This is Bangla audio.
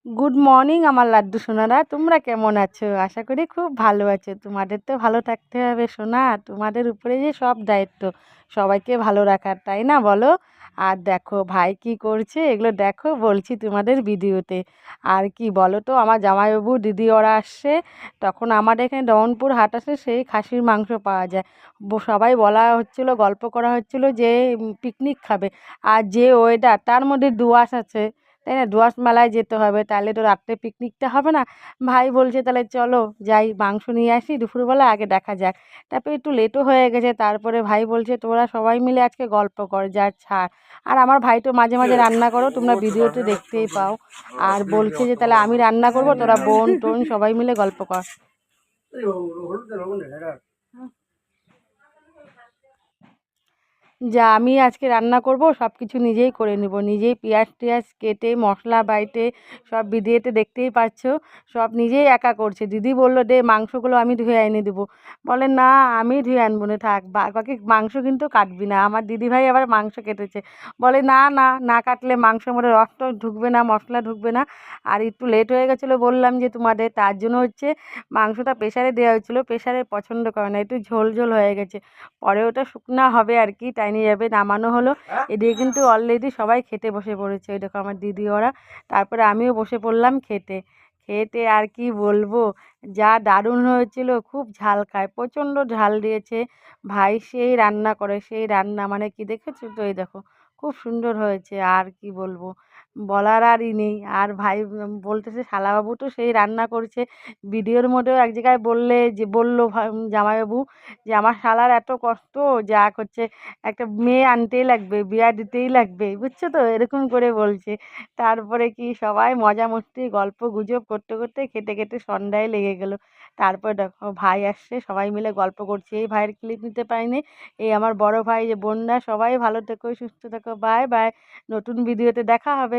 গুড মর্নিং আমার লাড্ডু সোনারা, তোমরা কেমন আছো? আশা করি খুব ভালো আছো। তোমাদের তো ভালো থাকতে হবে সোনা, তোমাদের উপরে যে সব দায়িত্ব সবাইকে ভালো রাখার, তাই না বলো? আর দেখো ভাই কি করছে, এগুলো দেখো বলছি তোমাদের ভিডিওতে। আর কি বলো তো, আমার জামাইবাবু দিদি ওরা আসছে, তখন আমার এখানে দমনপুর হাট আসে, সেই খাসির মাংস পাওয়া যায়। সবাই বলা হচ্ছিল, গল্প করা হচ্ছিল যে পিকনিক খাবে। আর যে ওয়েদার, তার মধ্যে দোআঁশ আছে, তাই না? দোআঁশ মেলায় যেতে হবে, তাহলে তো রাত্রে পিকনিকটা হবে না। ভাই বলছে তাহলে চলো যাই, মাংস নিয়ে আসি, দুপুরবেলা আগে দেখা যাক। তারপরে একটু লেটও হয়ে গেছে, তারপরে ভাই বলছে তোরা সবাই মিলে আজকে গল্প কর, যা ছাড়। আর আমার ভাই তো মাঝে মাঝে রান্না করো, তোমরা ভিডিওতে দেখতেই পাও। আর বলছে যে তাহলে আমি রান্না করবো, তোরা বোন টোন সবাই মিলে গল্প কর। যা আমি আজকে রান্না করব, সব কিছু নিজেই করে নেব, নিজেই পেঁয়াজ টেয়াজ কেটে মশলা বাইটে সব ভিডিওতে দেখতেই পাচ্ছ, সব নিজেই একা করছে। দিদি বলল দে মাংসগুলো আমি ধুয়ে এনে দেবো। বলে না, আমি ধুয়ে আনবো না, থাক, বাকি মাংস কিন্তু কাটবি না। আমার দিদি ভাই আবার মাংস কেটেছে, বলে না না, না কাটলে মাংসের মধ্যে রস টস ঢুকবে না, মশলা ঢুকবে না। আর একটু লেট হয়ে গেছিলো বললাম যে তোমাদের, তার জন্য হচ্ছে মাংসটা প্রেশারে দেওয়া হয়েছিলো, প্রেশারে পছন্দ করে না, একটু ঝোল ঝোল হয়ে গেছে। পরে ওটা শুকনা হবে আর কি, তাই নিয়ে যাবে, নামানো হলো। এদিকে কিন্তু অলরেডি সবাই খেতে বসে পড়েছে, ওই দেখো আমার দিদি ওরা। তারপরে আমিও বসে পড়লাম খেতে। খেতে আর কি বলবো, যা দারুণ হয়েছিল, খুব ঝাল খায়, প্রচণ্ড ঝাল দিয়েছে। ভাই সেই রান্না করে, সেই রান্না মানে কি দেখেছো তো, এই দেখো খুব সুন্দর হয়েছে। আর কি বলবো, বলার আরই নেই। আর ভাই বলতেছে শালাবাবু তো সেই রান্না করছে। ভিডিওর মধ্যেও এক জায়গায় বললো জামাইবাবু যে আমার শালার এত কষ্ট, যা করছে, একটা মেয়ে আনতেই লাগবে, বিয়া দিতেই লাগবে, বুঝছো তো, এরকম করে বলছে। তারপরে কি সবাই মজা মস্তি গল্প গুজব করতে করতে খেতে খেতে সন্ধ্যায় লেগে গেল। তারপর দেখো ভাই আসছে, সবাই মিলে গল্প করছে। এই ভাইয়ের ক্লিপ নিতে পারিনি, এই আমার বড় ভাই, যে বোনরা, সবাই ভালো থেকো, সুস্থ থেকো, বাই বাই। নতুন ভিডিওতে দেখা হবে।